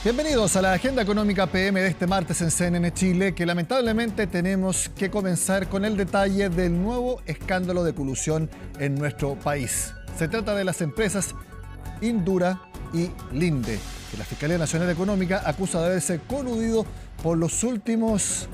Bienvenidos a la Agenda Económica PM de este martes en CNN Chile, que lamentablemente tenemos que comenzar con el detalle del nuevo escándalo de colusión en nuestro país. Se trata de las empresas Indura y Linde, que la Fiscalía Nacional Económica acusa de haberse coludido por los últimos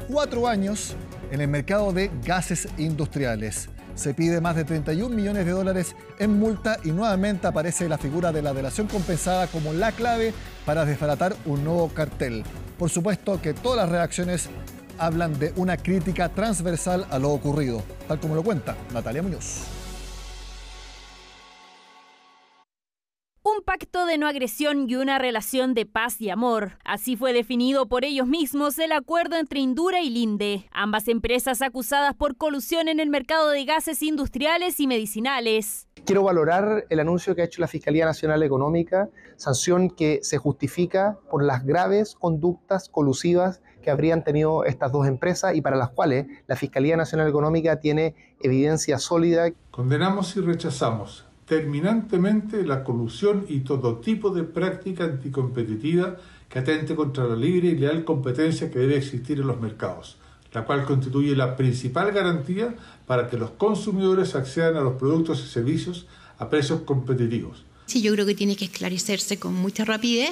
4 años en el mercado de gases industriales. Se pide más de 31 millones de dólares en multa y nuevamente aparece la figura de la delación compensada como la clave para desbaratar un nuevo cartel. Por supuesto que todas las reacciones hablan de una crítica transversal a lo ocurrido, tal como lo cuenta Natalia Muñoz. Un pacto de no agresión y una relación de paz y amor. Así fue definido por ellos mismos el acuerdo entre Indura y Linde, ambas empresas acusadas por colusión en el mercado de gases industriales y medicinales. Quiero valorar el anuncio que ha hecho la Fiscalía Nacional Económica, sanción que se justifica por las graves conductas colusivas que habrían tenido estas dos empresas y para las cuales la Fiscalía Nacional Económica tiene evidencia sólida. Condenamos y rechazamos terminantemente la colusión y todo tipo de práctica anticompetitiva que atente contra la libre y leal competencia que debe existir en los mercados, la cual constituye la principal garantía para que los consumidores accedan a los productos y servicios a precios competitivos. Sí, yo creo que tiene que esclarecerse con mucha rapidez,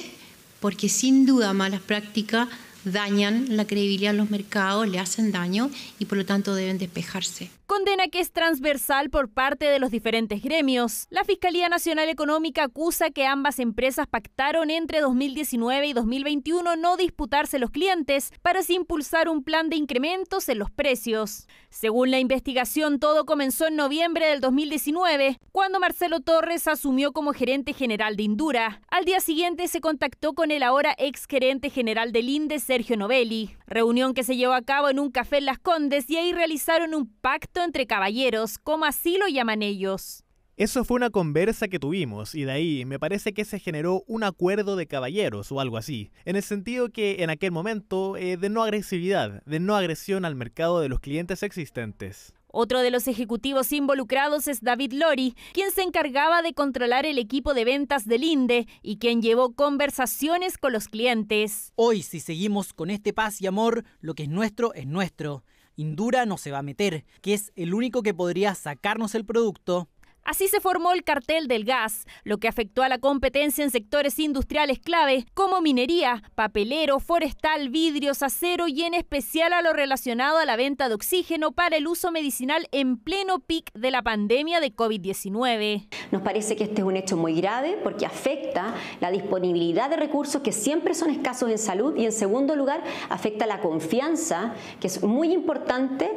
porque sin duda malas prácticas dañan la credibilidad de los mercados, le hacen daño y por lo tanto deben despejarse. Condena que es transversal por parte de los diferentes gremios. La Fiscalía Nacional Económica acusa que ambas empresas pactaron entre 2019 y 2021 no disputarse los clientes para así impulsar un plan de incrementos en los precios. Según la investigación, todo comenzó en noviembre del 2019, cuando Marcelo Torres asumió como gerente general de Indura. Al día siguiente se contactó con el ahora ex gerente general del Linde, Sergio Novelli. Reunión que se llevó a cabo en un café en Las Condes y ahí realizaron un pacto entre caballeros, como así lo llaman ellos. Eso fue una conversa que tuvimos y de ahí me parece que se generó un acuerdo de caballeros o algo así, en el sentido que en aquel momento de no agresividad, de no agresión al mercado de los clientes existentes. Otro de los ejecutivos involucrados es David Lori, quien se encargaba de controlar el equipo de ventas del Linde y quien llevó conversaciones con los clientes. Hoy, si seguimos con este paz y amor, lo que es nuestro es nuestro. Indura no se va a meter, que es el único que podría sacarnos el producto. Así se formó el cartel del gas, lo que afectó a la competencia en sectores industriales clave como minería, papelero, forestal, vidrios, acero y en especial a lo relacionado a la venta de oxígeno para el uso medicinal en pleno pic de la pandemia de COVID-19. Nos parece que este es un hecho muy grave porque afecta la disponibilidad de recursos que siempre son escasos en salud y en segundo lugar afecta la confianza, que es muy importante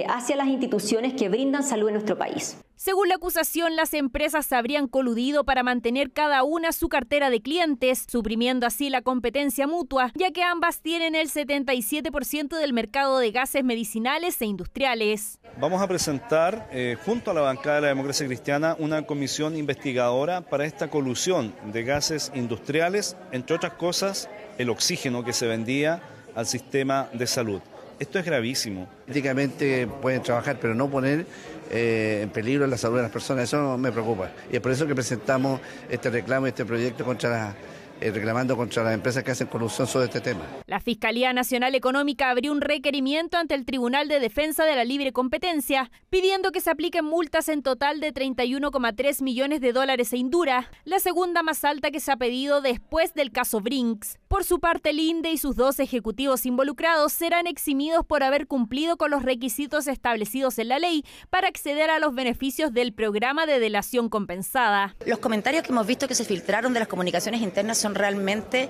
hacia las instituciones que brindan salud en nuestro país. Según la acusación, las empresas se habrían coludido para mantener cada una su cartera de clientes, suprimiendo así la competencia mutua, ya que ambas tienen el 77% del mercado de gases medicinales e industriales. Vamos a presentar, junto a la bancada de la Democracia Cristiana, una comisión investigadora para esta colusión de gases industriales, entre otras cosas, el oxígeno que se vendía al sistema de salud. Esto es gravísimo. Políticamente pueden trabajar, pero no poner en peligro la salud de las personas, eso me preocupa. Y es por eso que presentamos este reclamo, este proyecto reclamando contra las empresas que hacen colusión sobre este tema. La Fiscalía Nacional Económica abrió un requerimiento ante el Tribunal de Defensa de la Libre Competencia, pidiendo que se apliquen multas en total de 31,3 millones de dólares a Indura, la segunda más alta que se ha pedido después del caso Brinks. Por su parte, Linde y sus 2 ejecutivos involucrados serán eximidos por haber cumplido con los requisitos establecidos en la ley para acceder a los beneficios del programa de delación compensada. Los comentarios que hemos visto que se filtraron de las comunicaciones internas son realmente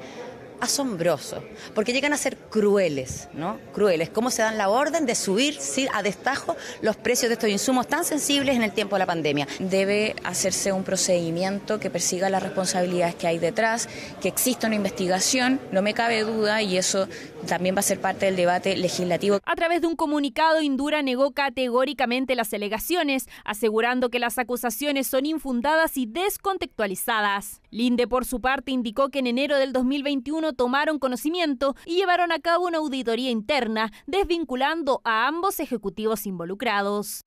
asombrosos, porque llegan a ser crueles, ¿no? Crueles, cómo se dan la orden de subir a destajo los precios de estos insumos tan sensibles en el tiempo de la pandemia. Debe hacerse un procedimiento que persiga las responsabilidades que hay detrás, que exista una investigación, no me cabe duda, y eso también va a ser parte del debate legislativo. A través de un comunicado, Indura negó categóricamente las alegaciones, asegurando que las acusaciones son infundadas y descontextualizadas. Linde, por su parte, indicó que en enero del 2021 tomaron conocimiento y llevaron a cabo una auditoría interna, desvinculando a ambos ejecutivos involucrados.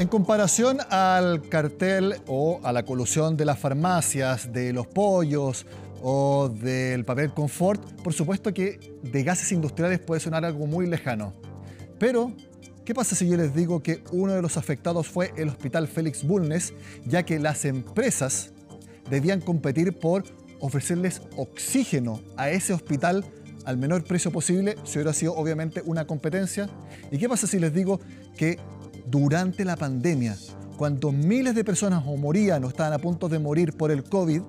En comparación al cartel o a la colusión de las farmacias, de los pollos o del papel confort, por supuesto que de gases industriales puede sonar algo muy lejano. Pero, ¿qué pasa si yo les digo que uno de los afectados fue el Hospital Félix Bulnes, ya que las empresas debían competir por ofrecerles oxígeno a ese hospital al menor precio posible, si hubiera sido obviamente una competencia? ¿Y qué pasa si les digo que durante la pandemia, cuando miles de personas o morían o estaban a punto de morir por el COVID,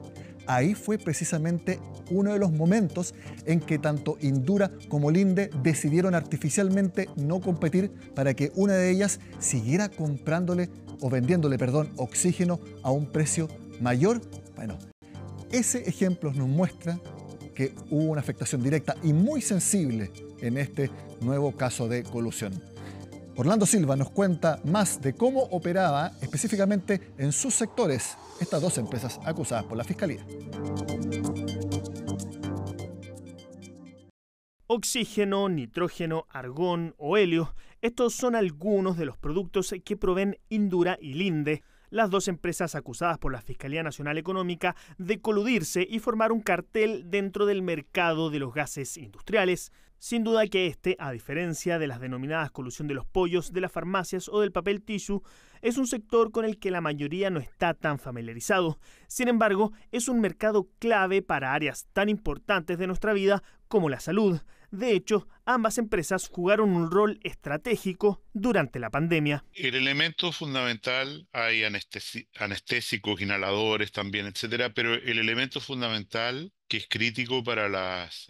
ahí fue precisamente uno de los momentos en que tanto Indura como Linde decidieron artificialmente no competir para que una de ellas siguiera comprándole o vendiéndole, oxígeno a un precio mayor? Bueno, ese ejemplo nos muestra que hubo una afectación directa y muy sensible en este nuevo caso de colusión. Orlando Silva nos cuenta más de cómo operaba específicamente en sus sectores estas dos empresas acusadas por la Fiscalía. Oxígeno, nitrógeno, argón o helio, estos son algunos de los productos que proveen Indura y Linde, las dos empresas acusadas por la Fiscalía Nacional Económica de coludirse y formar un cartel dentro del mercado de los gases industriales. Sin duda que este, a diferencia de las denominadas colusión de los pollos, de las farmacias o del papel tissue, es un sector con el que la mayoría no está tan familiarizado. Sin embargo, es un mercado clave para áreas tan importantes de nuestra vida como la salud. De hecho, ambas empresas jugaron un rol estratégico durante la pandemia. El elemento fundamental, hay anestésicos, inhaladores también, etcétera, pero el elemento fundamental que es crítico para las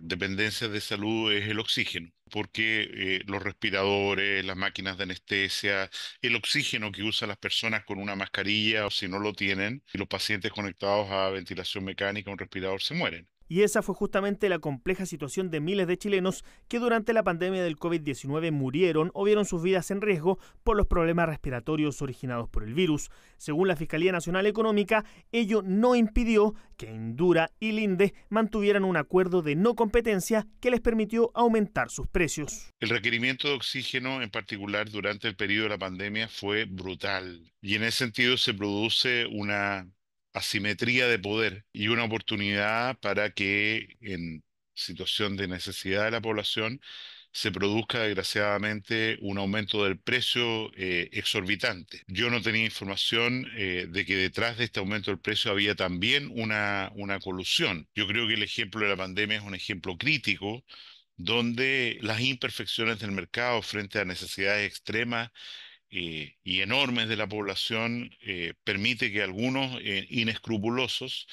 dependencias de salud es el oxígeno, porque los respiradores, las máquinas de anestesia, el oxígeno que usan las personas con una mascarilla o si no lo tienen, y los pacientes conectados a ventilación mecánica, un respirador, se mueren. Y esa fue justamente la compleja situación de miles de chilenos que durante la pandemia del COVID-19 murieron o vieron sus vidas en riesgo por los problemas respiratorios originados por el virus. Según la Fiscalía Nacional Económica, ello no impidió que Indura y Linde mantuvieran un acuerdo de no competencia que les permitió aumentar sus precios. El requerimiento de oxígeno, en particular durante el periodo de la pandemia, fue brutal. Y en ese sentido se produce una asimetría de poder y una oportunidad para que en situación de necesidad de la población se produzca desgraciadamente un aumento del precio exorbitante. Yo no tenía información de que detrás de este aumento del precio había también una colusión. Yo creo que el ejemplo de la pandemia es un ejemplo crítico donde las imperfecciones del mercado frente a necesidades extremas y enormes de la población permite que algunos inescrupulosos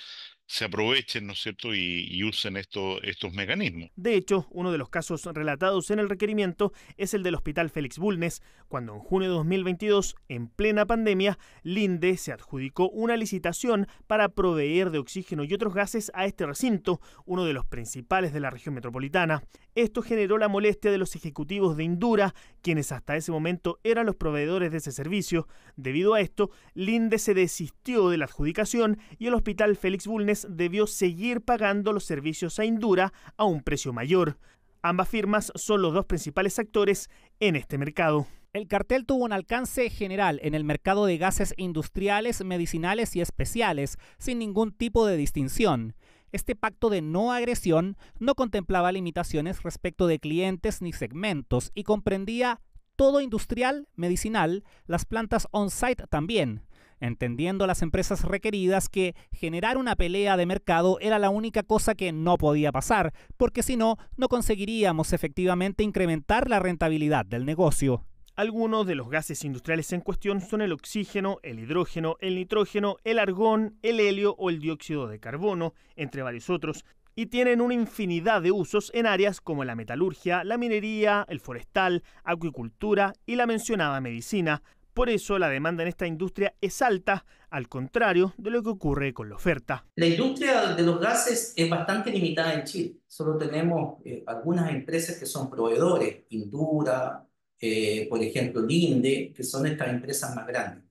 se aprovechen, ¿no es cierto?, y usen estos mecanismos. De hecho, uno de los casos relatados en el requerimiento es el del Hospital Félix Bulnes, cuando en junio de 2022, en plena pandemia, Linde se adjudicó una licitación para proveer de oxígeno y otros gases a este recinto, uno de los principales de la región metropolitana. Esto generó la molestia de los ejecutivos de Indura, quienes hasta ese momento eran los proveedores de ese servicio. Debido a esto, Linde se desistió de la adjudicación y el Hospital Félix Bulnes debió seguir pagando los servicios a Indura a un precio mayor. Ambas firmas son los dos principales actores en este mercado. El cartel tuvo un alcance general en el mercado de gases industriales, medicinales y especiales, sin ningún tipo de distinción. Este pacto de no agresión no contemplaba limitaciones respecto de clientes ni segmentos y comprendía todo industrial, medicinal, las plantas on-site también, entendiendo las empresas requeridas que generar una pelea de mercado era la única cosa que no podía pasar, porque si no, no conseguiríamos efectivamente incrementar la rentabilidad del negocio. Algunos de los gases industriales en cuestión son el oxígeno, el hidrógeno, el nitrógeno, el argón, el helio o el dióxido de carbono, entre varios otros, y tienen una infinidad de usos en áreas como la metalurgia, la minería, el forestal, acuicultura y la mencionada medicina. Por eso la demanda en esta industria es alta, al contrario de lo que ocurre con la oferta. La industria de los gases es bastante limitada en Chile. Solo tenemos algunas empresas que son proveedores, Indura, por ejemplo, Linde, que son estas empresas más grandes.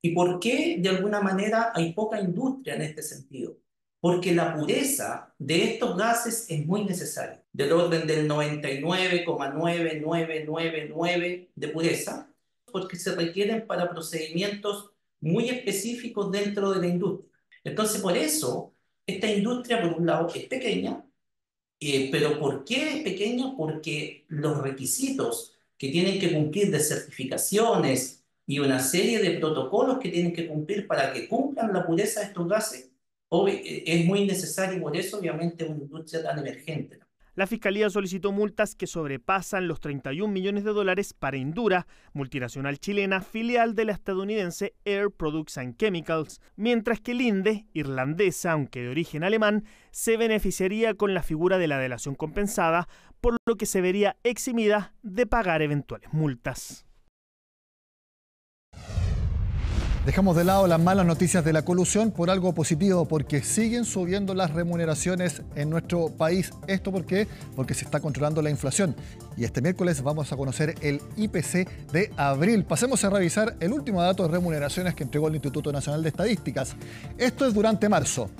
¿Y por qué de alguna manera hay poca industria en este sentido? Porque la pureza de estos gases es muy necesaria, del orden del 99,9999 de pureza, porque se requieren para procedimientos muy específicos dentro de la industria. Entonces, por eso, esta industria, por un lado, es pequeña, pero ¿por qué es pequeña? Porque los requisitos que tienen que cumplir de certificaciones y una serie de protocolos que tienen que cumplir para que cumplan la pureza de estos gases es muy necesario, y por eso obviamente es una industria tan emergente. La Fiscalía solicitó multas que sobrepasan los 31 millones de dólares para Indura, multinacional chilena filial de la estadounidense Air Products and Chemicals, mientras que Linde, irlandesa aunque de origen alemán, se beneficiaría con la figura de la delación compensada, por lo que se vería eximida de pagar eventuales multas. Dejamos de lado las malas noticias de la colusión por algo positivo, porque siguen subiendo las remuneraciones en nuestro país. ¿Esto por qué? Porque se está controlando la inflación. Y este miércoles vamos a conocer el IPC de abril. Pasemos a revisar el último dato de remuneraciones que entregó el Instituto Nacional de Estadísticas. Esto es durante marzo.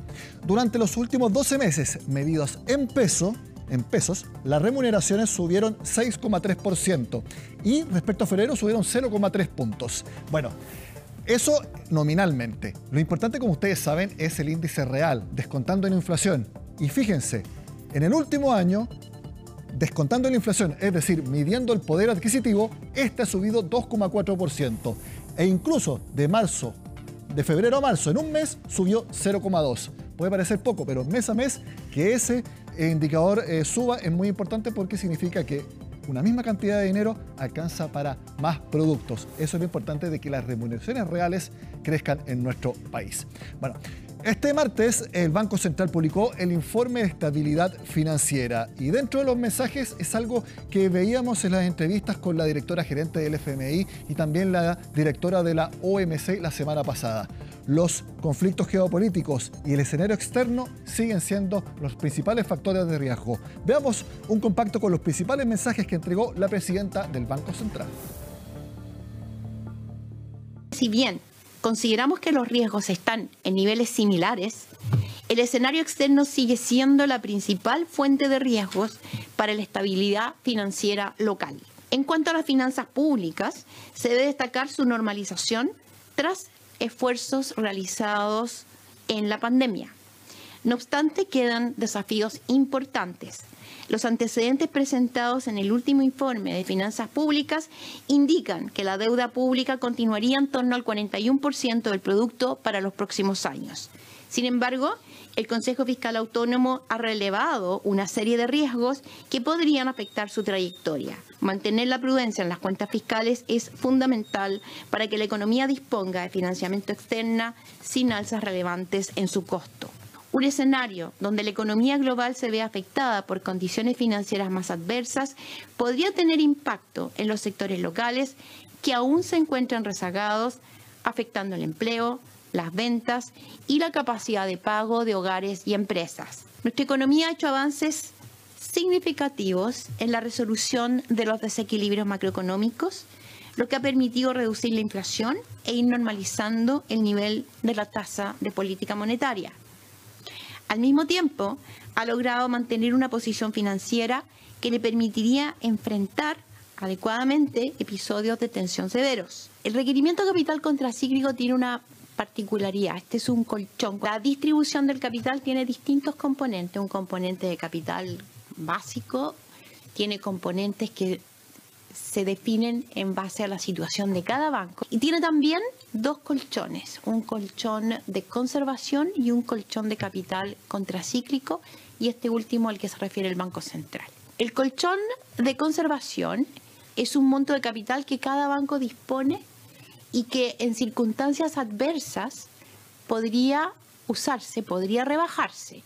Durante los últimos 12 meses, medidos en pesos, las remuneraciones subieron 6,3% y respecto a febrero subieron 0,3 puntos. Bueno, eso nominalmente. Lo importante, como ustedes saben, es el índice real, descontando la inflación. Y fíjense, en el último año, descontando la inflación, es decir, midiendo el poder adquisitivo, este ha subido 2,4%. E incluso de febrero a marzo, en un mes, subió 0,2%. Puede parecer poco, pero mes a mes que ese indicador suba es muy importante, porque significa que una misma cantidad de dinero alcanza para más productos. Eso es lo importante, de que las remuneraciones reales crezcan en nuestro país. Bueno, este martes el Banco Central publicó el informe de estabilidad financiera, y dentro de los mensajes es algo que veíamos en las entrevistas con la directora gerente del FMI y también la directora de la OMC la semana pasada. Los conflictos geopolíticos y el escenario externo siguen siendo los principales factores de riesgo. Veamos un compacto con los principales mensajes que entregó la presidenta del Banco Central. Si bien consideramos que los riesgos están en niveles similares, el escenario externo sigue siendo la principal fuente de riesgos para la estabilidad financiera local. En cuanto a las finanzas públicas, se debe destacar su normalización tras esfuerzos realizados en la pandemia. No obstante, quedan desafíos importantes. Los antecedentes presentados en el último informe de finanzas públicas indican que la deuda pública continuaría en torno al 41% del producto para los próximos años. Sin embargo, el Consejo Fiscal Autónomo ha relevado una serie de riesgos que podrían afectar su trayectoria. Mantener la prudencia en las cuentas fiscales es fundamental para que la economía disponga de financiamiento externo sin alzas relevantes en su costo. Un escenario donde la economía global se ve afectada por condiciones financieras más adversas podría tener impacto en los sectores locales que aún se encuentran rezagados, afectando el empleo, las ventas y la capacidad de pago de hogares y empresas. Nuestra economía ha hecho avances significativos en la resolución de los desequilibrios macroeconómicos, lo que ha permitido reducir la inflación e ir normalizando el nivel de la tasa de política monetaria. Al mismo tiempo, ha logrado mantener una posición financiera que le permitiría enfrentar adecuadamente episodios de tensión severos. El requerimiento de capital contracíclico tiene una particularidad. Este es un colchón. La distribución del capital tiene distintos componentes. Un componente de capital básico, tiene componentes que se definen en base a la situación de cada banco. Y tiene también dos colchones, un colchón de conservación y un colchón de capital contracíclico, y este último al que se refiere el Banco Central. El colchón de conservación es un monto de capital que cada banco dispone y que en circunstancias adversas podría usarse, podría rebajarse.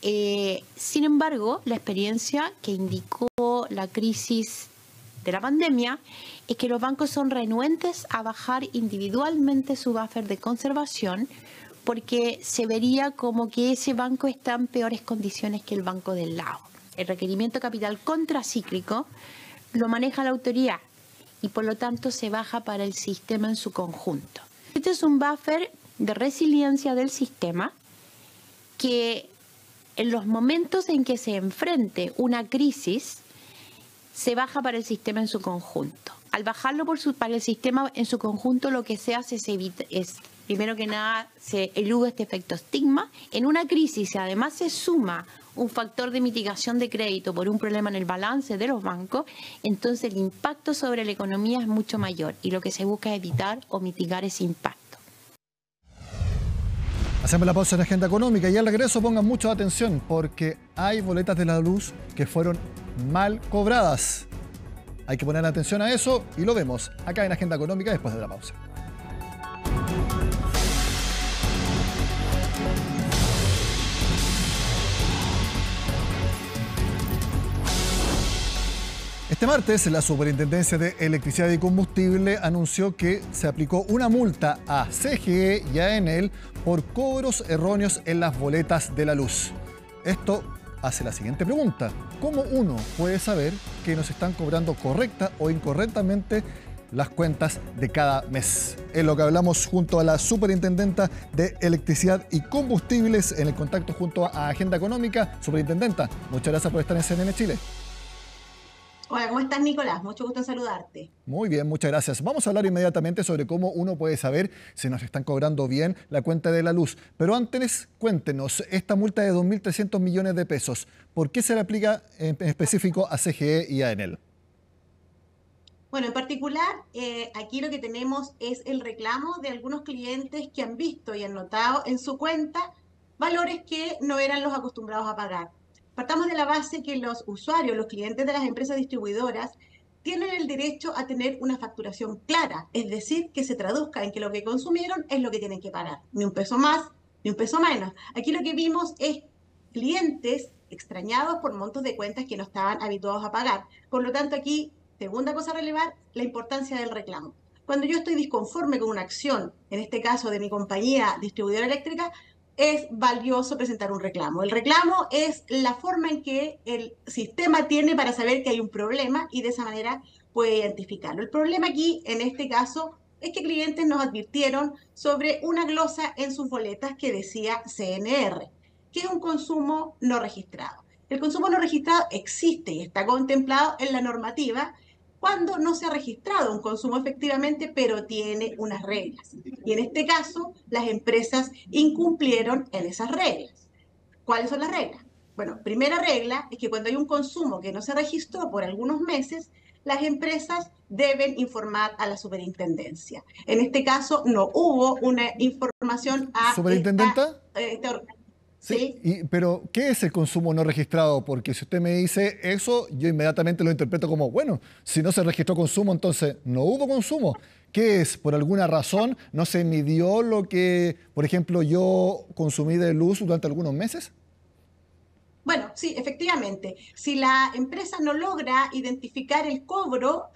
Sin embargo, la experiencia que indicó la crisis de la pandemia es que los bancos son renuentes a bajar individualmente su buffer de conservación, porque se vería como que ese banco está en peores condiciones que el banco del lado. El requerimiento de capital contracíclico lo maneja la autoridad y por lo tanto se baja para el sistema en su conjunto. Este es un buffer de resiliencia del sistema que en los momentos en que se enfrente una crisis se baja para el sistema en su conjunto. Al bajarlo para el sistema en su conjunto, lo que se hace es primero que nada, se elude este efecto estigma. En una crisis, si además se suma un factor de mitigación de crédito por un problema en el balance de los bancos, entonces el impacto sobre la economía es mucho mayor y lo que se busca es evitar o mitigar ese impacto. Hacemos la pausa en Agenda Económica y al regreso pongan mucha atención porque hay boletas de la luz que fueron mal cobradas. Hay que poner atención a eso y lo vemos acá en Agenda Económica después de la pausa. Este martes, la Superintendencia de Electricidad y Combustible anunció que se aplicó una multa a CGE y a Enel por cobros erróneos en las boletas de la luz. Esto hace la siguiente pregunta: ¿cómo uno puede saber que nos están cobrando correcta o incorrectamente las cuentas de cada mes? Es lo que hablamos junto a la Superintendenta de Electricidad y Combustibles en el contacto junto a Agenda Económica. Superintendenta, muchas gracias por estar en CNN Chile. Hola, ¿cómo estás, Nicolás? Mucho gusto en saludarte. Muy bien, muchas gracias. Vamos a hablar inmediatamente sobre cómo uno puede saber si nos están cobrando bien la cuenta de la luz. Pero antes, cuéntenos, esta multa de 2.300 millones de pesos, ¿por qué se le aplica en específico a CGE y a Enel? Bueno, en particular, aquí lo que tenemos es el reclamo de algunos clientes que han visto y han notado en su cuenta valores que no eran los acostumbrados a pagar. Partamos de la base que los usuarios, los clientes de las empresas distribuidoras, tienen el derecho a tener una facturación clara, es decir, que se traduzca en que lo que consumieron es lo que tienen que pagar, ni un peso más, ni un peso menos. Aquí lo que vimos es clientes extrañados por montos de cuentas que no estaban habituados a pagar. Por lo tanto, aquí, segunda cosa a relevar, la importancia del reclamo. Cuando yo estoy disconforme con una acción, en este caso de mi compañía distribuidora eléctrica, es valioso presentar un reclamo. El reclamo es la forma en que el sistema tiene para saber que hay un problema y de esa manera puede identificarlo. El problema aquí, en este caso, es que clientes nos advirtieron sobre una glosa en sus boletas que decía CNR, que es un consumo no registrado. El consumo no registrado existe y está contemplado en la normativa cuando no se ha registrado un consumo efectivamente, pero tiene unas reglas. Y en este caso, las empresas incumplieron en esas reglas. ¿Cuáles son las reglas? Bueno, primera regla es que cuando hay un consumo que no se registró por algunos meses, las empresas deben informar a la superintendencia. En este caso, no hubo una información a... ¿Superintendenta? Sí, pero ¿qué es el consumo no registrado? Porque si usted me dice eso, yo inmediatamente lo interpreto como, bueno, si no se registró consumo, entonces no hubo consumo. ¿Qué es? ¿Por alguna razón no se midió lo que, por ejemplo, yo consumí de luz durante algunos meses? Bueno, sí, efectivamente. Si la empresa no logra identificar el cobro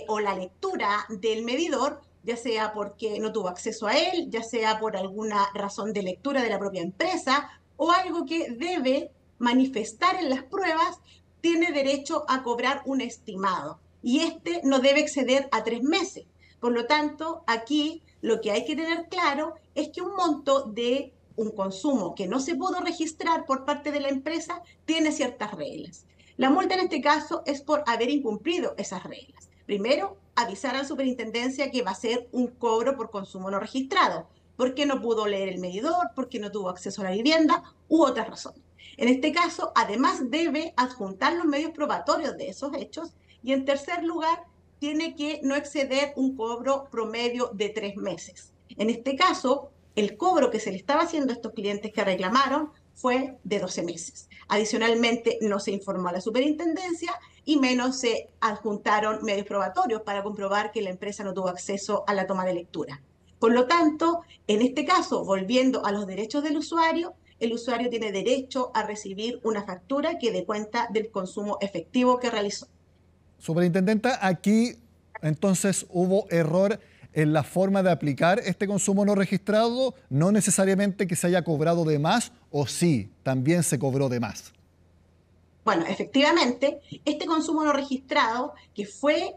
o la lectura del medidor, ya sea porque no tuvo acceso a él, ya sea por alguna razón de lectura de la propia empresa, o algo que debe manifestar en las pruebas, tiene derecho a cobrar un estimado. Y este no debe exceder a 3 meses. Por lo tanto, aquí lo que hay que tener claro es que un monto de un consumo que no se pudo registrar por parte de la empresa tiene ciertas reglas. La multa en este caso es por haber incumplido esas reglas. Primero, avisar a la superintendencia que va a ser un cobro por consumo no registrado, porque no pudo leer el medidor, porque no tuvo acceso a la vivienda u otras razones. En este caso, además debe adjuntar los medios probatorios de esos hechos y en tercer lugar, tiene que no exceder un cobro promedio de 3 meses. En este caso, el cobro que se le estaba haciendo a estos clientes que reclamaron fue de 12 meses. Adicionalmente, no se informó a la superintendencia y menos se adjuntaron medios probatorios para comprobar que la empresa no tuvo acceso a la toma de lectura. Por lo tanto, en este caso, volviendo a los derechos del usuario, el usuario tiene derecho a recibir una factura que dé cuenta del consumo efectivo que realizó. Superintendenta, aquí entonces hubo error en la forma de aplicar este consumo no registrado, no necesariamente que se haya cobrado de más, o sí, también se cobró de más. Bueno, efectivamente, este consumo no registrado, que fue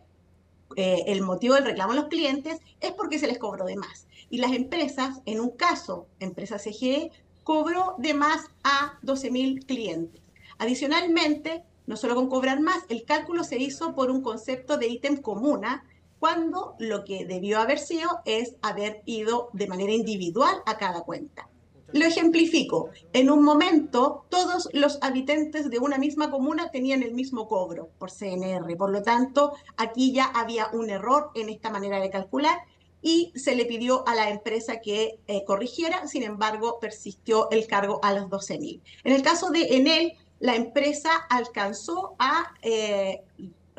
el motivo del reclamo de los clientes, es porque se les cobró de más. Y las empresas, en un caso, empresa CGE, cobró de más a 12.000 clientes. Adicionalmente, no solo con cobrar más, el cálculo se hizo por un concepto de ítem comuna, cuando lo que debió haber sido es haber ido de manera individual a cada cuenta. Lo ejemplifico. En un momento, todos los habitantes de una misma comuna tenían el mismo cobro por CNR. Por lo tanto, aquí ya había un error en esta manera de calcular y se le pidió a la empresa que corrigiera. Sin embargo, persistió el cargo a los 12.000. En el caso de Enel, la empresa alcanzó a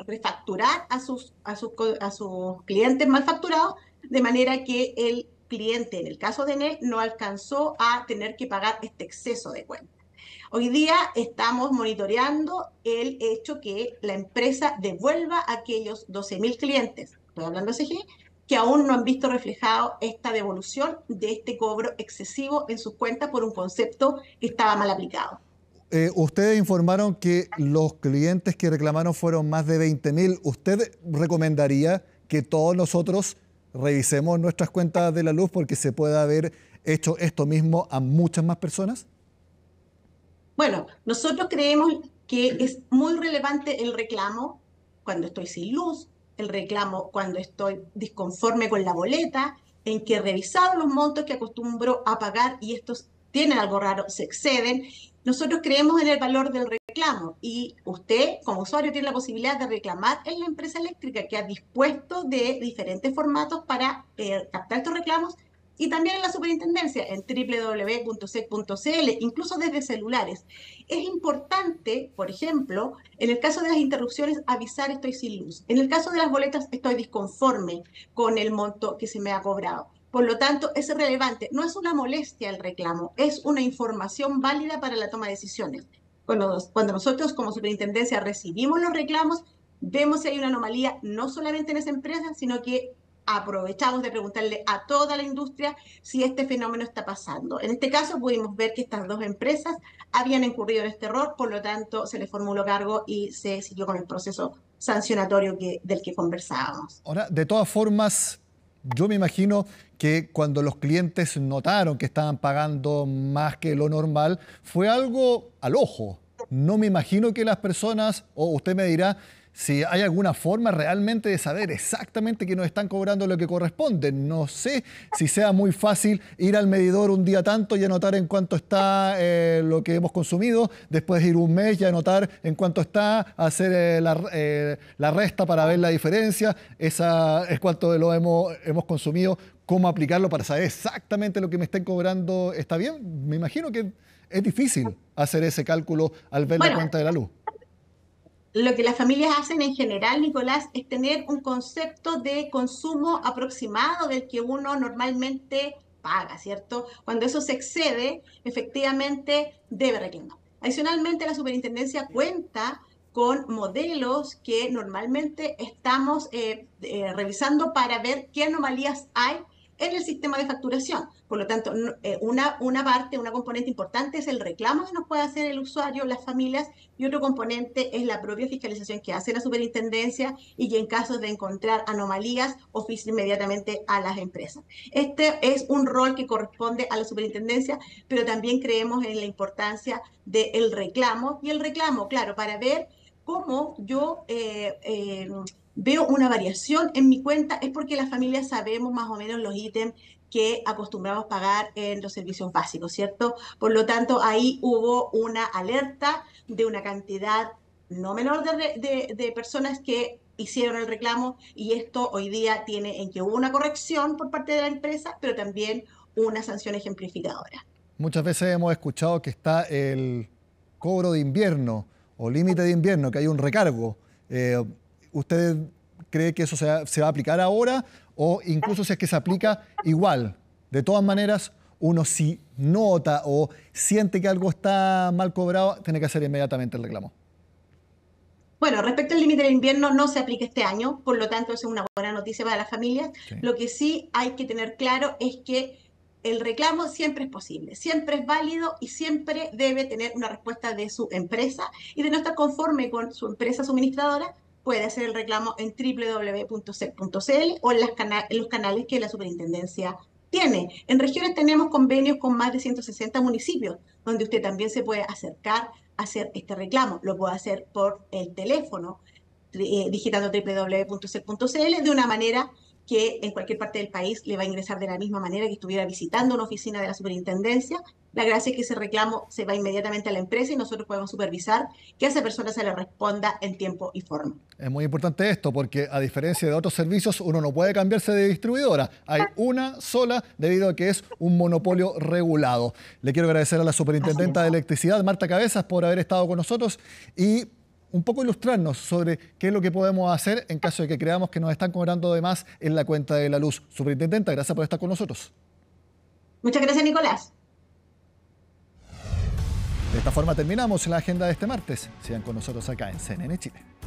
refacturar a sus clientes mal facturados, de manera que el cliente, en el caso de Enel, no alcanzó a tener que pagar este exceso de cuenta. Hoy día estamos monitoreando el hecho que la empresa devuelva a aquellos 12.000 clientes, estoy hablando de SG, que aún no han visto reflejado esta devolución de este cobro excesivo en sus cuentas por un concepto que estaba mal aplicado. Ustedes informaron que los clientes que reclamaron fueron más de 20.000. ¿Usted recomendaría que todos nosotros revisemos nuestras cuentas de la luz porque se puede haber hecho esto mismo a muchas más personas? Bueno, nosotros creemos que es muy relevante el reclamo cuando estoy sin luz, el reclamo cuando estoy disconforme con la boleta, en que revisado los montos que acostumbro a pagar y estos tienen algo raro, se exceden. Nosotros creemos en el valor del reclamo y usted, como usuario, tiene la posibilidad de reclamar en la empresa eléctrica que ha dispuesto de diferentes formatos para captar estos reclamos y también en la superintendencia en www.sec.cl, incluso desde celulares. Es importante, por ejemplo, en el caso de las interrupciones, avisar estoy sin luz. En el caso de las boletas, estoy disconforme con el monto que se me ha cobrado. Por lo tanto, es relevante. No es una molestia el reclamo, es una información válida para la toma de decisiones. Cuando nosotros como superintendencia recibimos los reclamos, vemos si hay una anomalía no solamente en esa empresa, sino que aprovechamos de preguntarle a toda la industria si este fenómeno está pasando. En este caso pudimos ver que estas dos empresas habían incurrido en este error, por lo tanto se les formuló cargo y se siguió con el proceso sancionatorio del que conversábamos. Ahora, de todas formas, yo me imagino que cuando los clientes notaron que estaban pagando más que lo normal, fue algo al ojo. No me imagino que las personas, o usted me dirá, si hay alguna forma realmente de saber exactamente que nos están cobrando lo que corresponde. No sé si sea muy fácil ir al medidor un día tanto y anotar en cuánto está lo que hemos consumido, después ir un mes y anotar en cuánto está, hacer la resta para ver la diferencia, esa es cuánto lo hemos consumido, cómo aplicarlo para saber exactamente lo que me estén cobrando está bien. Me imagino que es difícil hacer ese cálculo al ver la cuenta de la luz. Lo que las familias hacen en general, Nicolás, es tener un concepto de consumo aproximado del que uno normalmente paga, ¿cierto? Cuando eso se excede, efectivamente debe reclamar. Adicionalmente, la superintendencia cuenta con modelos que normalmente estamos revisando para ver qué anomalías hay en el sistema de facturación. Por lo tanto, una componente importante es el reclamo que nos puede hacer el usuario, las familias, y otro componente es la propia fiscalización que hace la superintendencia y que en caso de encontrar anomalías, oficia inmediatamente a las empresas. Este es un rol que corresponde a la superintendencia, pero también creemos en la importancia del reclamo, y el reclamo, claro, para ver cómo yo veo una variación en mi cuenta, es porque las familias sabemos más o menos los ítems que acostumbramos pagar en los servicios básicos, ¿cierto? Por lo tanto, ahí hubo una alerta de una cantidad no menor de personas que hicieron el reclamo, y esto hoy día tiene en que hubo una corrección por parte de la empresa, pero también una sanción ejemplificadora. Muchas veces hemos escuchado que está el cobro de invierno o límite de invierno, que hay un recargo. ¿Usted cree que eso se va a aplicar ahora o incluso si es que se aplica igual? De todas maneras, uno si nota o siente que algo está mal cobrado, tiene que hacer inmediatamente el reclamo. Bueno, respecto al límite de invierno, no se aplica este año, por lo tanto, eso es una buena noticia para las familias. Sí. Lo que sí hay que tener claro es que el reclamo siempre es posible, siempre es válido y siempre debe tener una respuesta de su empresa, y de no estar conforme con su empresa suministradora, puede hacer el reclamo en www.sec.cl o en los canales que la superintendencia tiene. En regiones tenemos convenios con más de 160 municipios, donde usted también se puede acercar a hacer este reclamo. Lo puede hacer por el teléfono digitando www.ucel.cl, de una manera que en cualquier parte del país le va a ingresar de la misma manera que estuviera visitando una oficina de la superintendencia. La gracia es que ese reclamo se va inmediatamente a la empresa y nosotros podemos supervisar que a esa persona se le responda en tiempo y forma. Es muy importante esto porque, a diferencia de otros servicios, uno no puede cambiarse de distribuidora. Hay una sola debido a que es un monopolio regulado. Le quiero agradecer a la superintendenta de electricidad, Marta Cabezas, por haber estado con nosotros y un poco ilustrarnos sobre qué es lo que podemos hacer en caso de que creamos que nos están cobrando de más en la cuenta de la luz. Superintendenta, gracias por estar con nosotros. Muchas gracias, Nicolás. De esta forma terminamos la agenda de este martes. Sigan con nosotros acá en CNN Chile.